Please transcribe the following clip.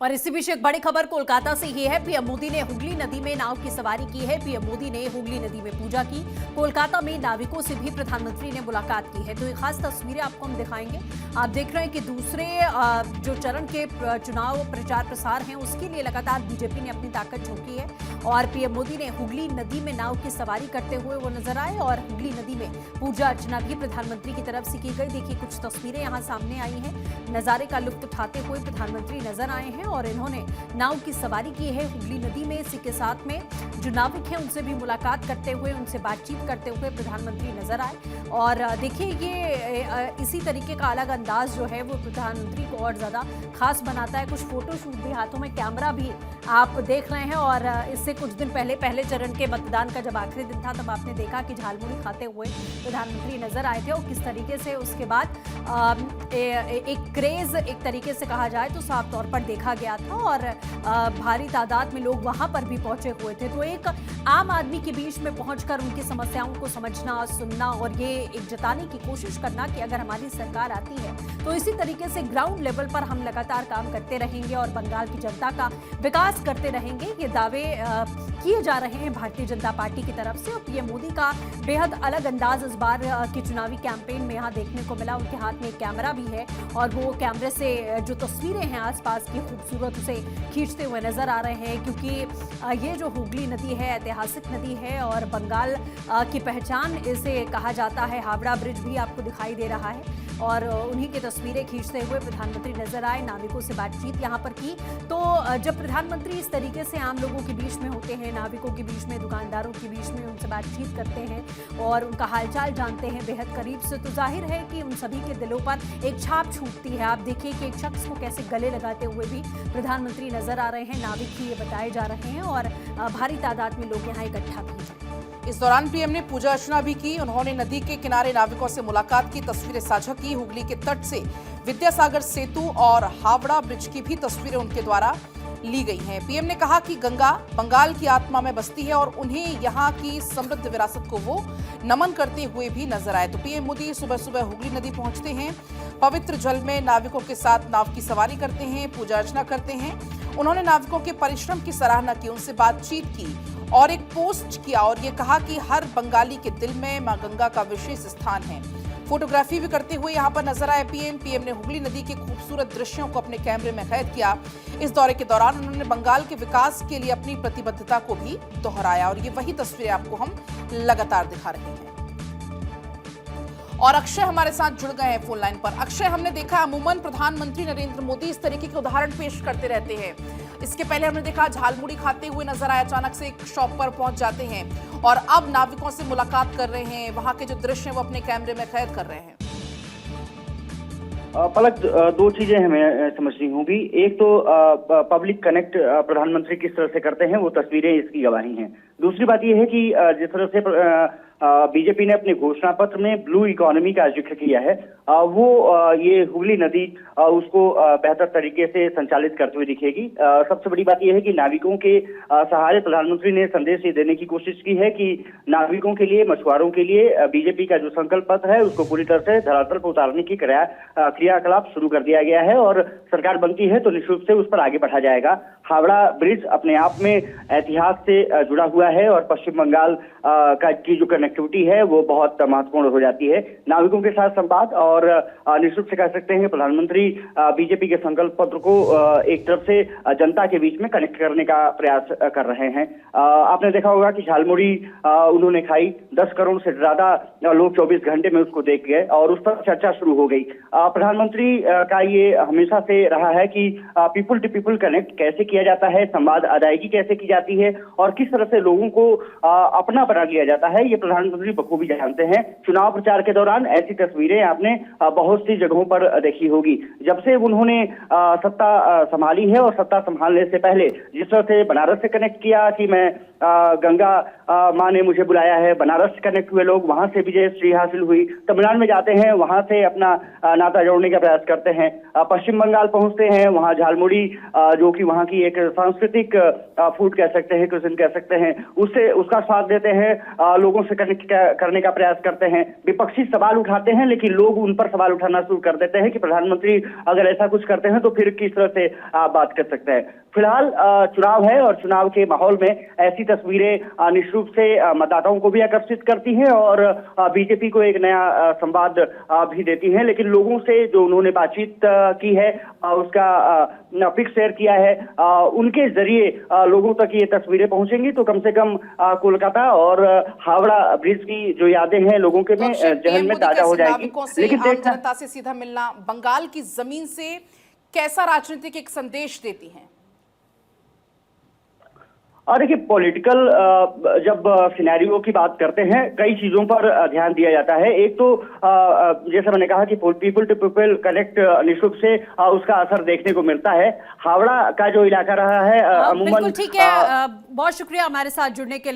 और इसी बीच एक बड़ी खबर कोलकाता से ये है। पीएम मोदी ने हुगली नदी में नाव की सवारी की है। पीएम मोदी ने हुगली नदी में पूजा की। कोलकाता में नाविकों से भी प्रधानमंत्री ने मुलाकात की है। तो ये खास तस्वीरें आपको हम दिखाएंगे। आप देख रहे हैं कि दूसरे जो चरण के चुनाव प्रचार प्रसार हैं उसके लिए लगातार बीजेपी ने अपनी ताकत झोंकी है और पीएम मोदी ने हुगली नदी में नाव की सवारी करते हुए वो नजर आए और हुगली नदी में पूजा अर्चना भी प्रधानमंत्री की तरफ से की गई। देखिए कुछ तस्वीरें यहाँ सामने आई हैं। नजारे का लुत्फ उठाते हुए प्रधानमंत्री नजर आए हैं और इन्होंने नाव की सवारी की है हुगली नदी में। इसी के साथ में जो नाविक हैं उनसे भी मुलाकात करते हुए उनसे बातचीत करते हुए प्रधानमंत्री नजर आए। और देखिए ये इसी तरीके का अलग अंदाज जो है वो प्रधानमंत्री को और ज्यादा खास बनाता है। कुछ फोटोशूट भी, हाथों में कैमरा भी आप देख रहे हैं। और इससे कुछ दिन पहले चरण के मतदान का जब आखिरी दिन था तब आपने देखा कि झालमुड़ी खाते हुए प्रधानमंत्री नजर आए थे और किस तरीके से उसके बाद एक क्रेज एक तरीके से कहा जाए तो साफ तौर पर देखा गया था और भारी तादाद में लोग वहां पर भी पहुंचे हुए थे। तो एक आम आदमी के बीच में पहुंचकर उनकी समस्याओं को समझना, सुनना और ये एक जताने की कोशिश करना कि अगर हमारी सरकार आती है तो इसी तरीके से ग्राउंड लेवल पर हम लगातार काम करते रहेंगे और बंगाल की जनता का विकास करते रहेंगे, ये दावे किए जा रहे हैं भारतीय जनता पार्टी की तरफ से। और पीएम मोदी का बेहद अलग अंदाज इस बार के चुनावी कैंपेन में यहाँ देखने को मिला। उनके हाथ में एक कैमरा भी है और वो कैमरे से जो तस्वीरें हैं आसपास की खूबसूरत उसे खींचते हुए नजर आ रहे हैं, क्योंकि ये जो हुगली नदी है ऐतिहासिक नदी है और बंगाल की पहचान इसे कहा जाता है। हावड़ा ब्रिज भी आपको दिखाई दे रहा है और उन्हीं की तस्वीरें खींचते हुए प्रधानमंत्री नजर आए। नाविकों से बातचीत यहाँ पर की। तो जब प्रधानमंत्री इस तरीके से आम लोगों के बीच में होते हैं, नाविकों के बीच में, दुकानदारों के बीच में उनसे बातचीत करते हैं और उनका हालचाल जानते हैं बेहद करीब से, तो जाहिर है कि उन सभी के दिलों पर एक छाप छूटती है। आप देखिए कि एक शख्स को कैसे गले लगाते हुए भी प्रधानमंत्री नजर आ रहे हैं। नाविक ही ये बताए जा रहे हैं और भारी तादाद में लोग यहाँ इकट्ठा भी हैं। इस दौरान पीएम ने पूजा अर्चना भी की। उन्होंने नदी के किनारे नाविकों से मुलाकात की, तस्वीरें साझा की। हुगली के तट से विद्यासागर सेतु और हावड़ा ब्रिज की भी तस्वीरें उनके द्वारा ली गई हैं। पीएम ने कहा कि गंगा बंगाल की आत्मा में बसती है और उन्हें यहाँ की समृद्ध विरासत को वो नमन करते हुए भी नजर आए। तो पीएम मोदी सुबह सुबह हुगली नदी पहुंचते हैं, पवित्र जल में नाविकों के साथ नाव की सवारी करते हैं, पूजा अर्चना करते हैं। उन्होंने नाविकों के परिश्रम की सराहना की, उनसे बातचीत की और एक पोस्ट किया और ये कहा कि हर बंगाली के दिल में मां गंगा का विशेष स्थान है। फोटोग्राफी भी करते हुए यहाँ पर नजर आए पीएम ने हुगली नदी के खूबसूरत दृश्यों को अपने कैमरे में कैद किया। इस दौरे के दौरान उन्होंने बंगाल के विकास के लिए अपनी प्रतिबद्धता को भी दोहराया और ये वही तस्वीरें आपको हम लगातार दिखा रहे हैं। और अक्षय हमारे साथ जुड़ गए हैं फोन लाइन पर। अक्षय, हमने देखा अमूमन प्रधानमंत्री नरेंद्र मोदी इस तरीके के उदाहरण पेश करते रहते हैं। इसके पहले हमने देखा झालमुड़ी खाते हुए नजर आए, अचानक से एक शॉप पर पहुंच जाते हैं और अब नाविकों से मुलाकात कर रहे हैं, वहां के जो दृश्य हैं वो अपने कैमरे में कैद कर रहे हैं। पलक, दो चीजें हमें समझनी होंगी। एक तो पब्लिक कनेक्ट प्रधानमंत्री किस तरह से करते हैं वो तस्वीरें इसकी गवाही हैं। दूसरी बात यह है कि जिस तरह से बीजेपी ने अपने घोषणा पत्र में ब्लू इकोनॉमी का जिक्र किया है, वो ये हुगली नदी उसको बेहतर तरीके से संचालित करते हुए दिखेगी। सबसे बड़ी बात यह है कि नाविकों के सहारे प्रधानमंत्री ने संदेश ये देने की कोशिश की है कि नाविकों के लिए, मछुआरों के लिए बीजेपी का जो संकल्प पत्र है उसको पूरी तरह से धरातल पर उतारने की क्रियाकलाप शुरू कर दिया गया है और सरकार बनती है तो निःशुल्क से उस पर आगे बढ़ा जाएगा। हावड़ा ब्रिज अपने आप में इतिहास से जुड़ा हुआ है और पश्चिम बंगाल की जो कनेक्टिविटी है वो बहुत महत्वपूर्ण हो जाती है। नाविकों के साथ संवाद और निःशुल्क से कह सकते हैं प्रधानमंत्री बीजेपी के संकल्प पत्र को एक तरफ से जनता के बीच में कनेक्ट करने का प्रयास कर रहे हैं। आपने देखा होगा कि झालमुड़ी उन्होंने खाई, 10 करोड़ से ज्यादा लोग 24 घंटे में उसको देख गए और उस पर चर्चा शुरू हो गई। प्रधानमंत्री का ये हमेशा से रहा है कि पीपुल टू पीपुल कनेक्ट कैसे किया जाता है, संवाद अदायगी कैसे की जाती है और किस तरह से लोगों को अपना बना लिया जाता है, ये प्रधानमंत्री बखूबी जानते हैं। चुनाव प्रचार के दौरान ऐसी तस्वीरें आपने बहुत सी जगहों पर देखी होगी। जब से उन्होंने सत्ता संभाली है और सत्ता संभालने से पहले जिस तरह से बनारस से कनेक्ट किया कि मैं गंगा माँ ने मुझे बुलाया है, बनारस से कनेक्ट हुए लोग, वहां से विजय श्री हासिल हुई, तमिलनाडु में जाते हैं वहां से अपना नाता जोड़ने का प्रयास करते हैं, पश्चिम बंगाल पहुंचते हैं, वहां झालमुड़ी जो कि वहां की एक सांस्कृतिक फूड कह सकते हैं, क्यूजिन कह सकते हैं, उससे उसका स्वाद देते हैं, लोगों से करने का प्रयास करते हैं, विपक्षी सवाल उठाते हैं, लेकिन लोग उन पर सवाल उठाना शुरू कर देते हैं कि प्रधानमंत्री अगर ऐसा कुछ करते हैं तो फिर किस तरह से बात कर सकते हैं। फिलहाल चुनाव है और चुनाव के माहौल में ऐसी तस्वीरें निश्चित रूप से मतदाताओं को भी आकर्षित करती हैं और बीजेपी को एक नया संवाद भी देती हैं। लेकिन लोगों से जो उन्होंने बातचीत की है उसका पिक शेयर किया है, उनके जरिए लोगों तक ये तस्वीरें पहुंचेंगी तो कम से कम कोलकाता और हावड़ा ब्रिज की जो यादें हैं लोगों के में जहन में ताजा हो जाएगी। लेकिन जनता से सीधा मिलना, बंगाल की जमीन से कैसा राजनीतिक एक संदेश देती हैं? और देखिए, पॉलिटिकल जब सिनेरियो की बात करते हैं कई चीजों पर ध्यान दिया जाता है। एक तो जैसे मैंने कहा कि पीपल टू पीपल कनेक्ट निश्चित रूप से उसका असर देखने को मिलता है। हावड़ा का जो इलाका रहा है अमूमन बिल्कुल ठीक है, बहुत शुक्रिया हमारे साथ जुड़ने के लिए।